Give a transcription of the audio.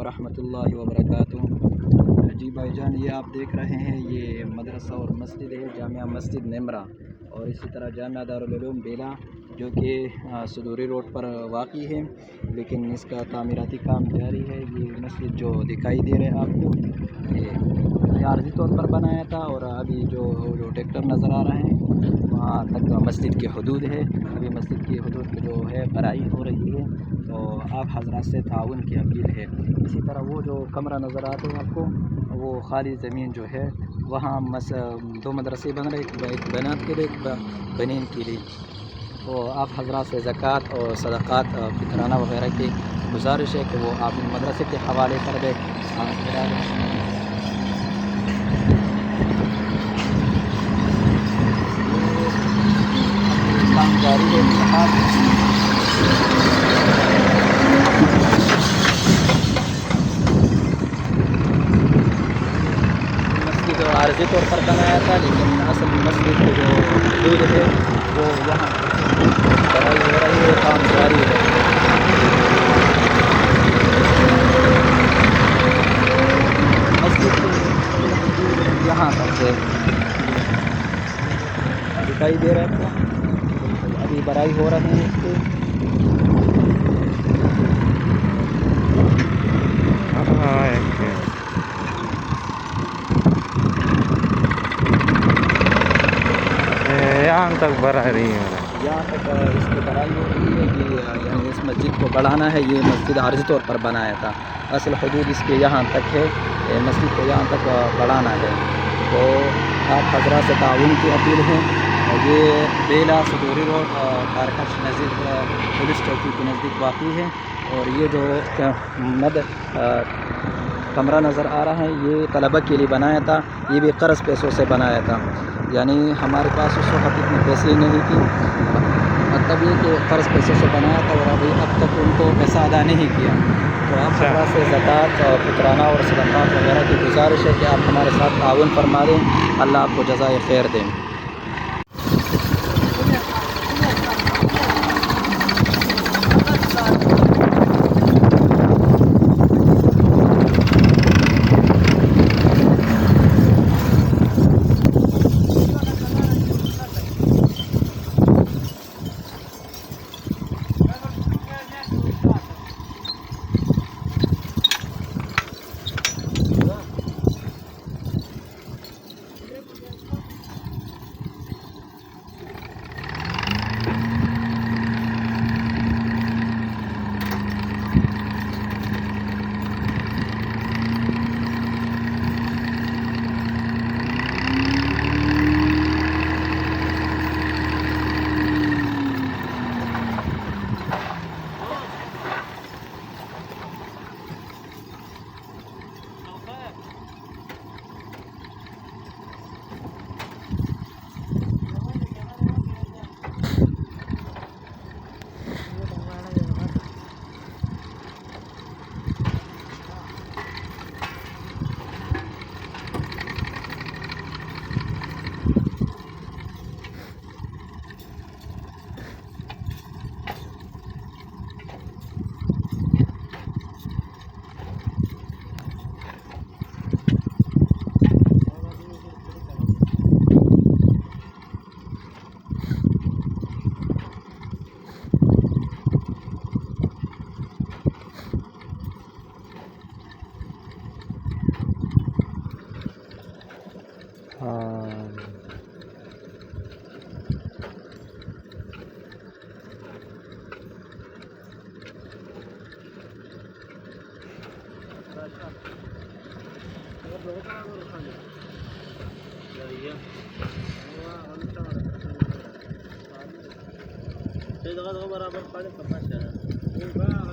वरहमतुल्लाहि वबरकातुहू। जी भाईजान, ये आप देख रहे हैं ये मदरसा और मस्जिद है, जामिया मस्जिद नेमरा, और इसी तरह जामिया दारुल उलूम बेला जो कि सदूरी रोड पर वाक़ई है, लेकिन इसका तामीराती काम जारी है। ये मस्जिद जो दिखाई दे रहे हैं आपको, ये आर्जी तौर पर बनाया था, और अभी जो ट्रैक्टर नज़र आ रहे हैं वहाँ तक मस्जिद की हदूद है। अभी मस्जिद की हदूद जो है बराई हो रही है, तो आप हजरात से ताउन की अपील है। इसी तरह वो जो कमरा नज़र आते हैं आपको, वो खाली ज़मीन जो है वहाँ दो मदरसे बन रहे, एक बनात के लिए, एक बनीन के लिए। तो आप हजरात से ज़कात और सदक़ात फितराना वगैरह की गुजारिश है कि वो आप मदरसे के हवाले कर दें। काम जारी है। मस्जिद आर्जी तौर पर बनाया था, लेकिन असल मस्जिद की जो हदूद है वो यहाँ बराई हो रही है, काम जारी है। मस्जिद की यहाँ तक से दिखाई दे रहा है, तो अभी बराई हो रहे हैं इसके। यहाँ तक बढ़ा रही है, यहाँ तक इसकी बड़ाई हो रही है कि यानी इस मस्जिद को बढ़ाना है। ये मस्जिद आर्जी तौर पर बनाया था, असल हदूद इसके यहाँ तक है, मस्जिद को यहाँ तक बढ़ाना है। तो आप हजरात से ताउन की अपील है। ये बेला सदूरी रोड कारकश नज़दीक पुलिस चौकी के नज़दीक वाक़ई है। और ये जो कमरा नज़र आ रहा है, ये तलबा के लिए बनाया था, ये भी कर्ज़ पैसों से बनाया था। यानी हमारे पास उस वक्त इतने पैसे नहीं थी, मतलब ये कि कर्ज़ पैसों से बनाया था, और अभी अब तक उनको पैसा अदा नहीं किया। तो आप हमारा से ज़कात और फितराना और सदक़ात वगैरह की गुजारिश है कि आप हमारे साथ ताउन फरमा दें। अल्लाह आपको जज़ाए खैर दें। बराबर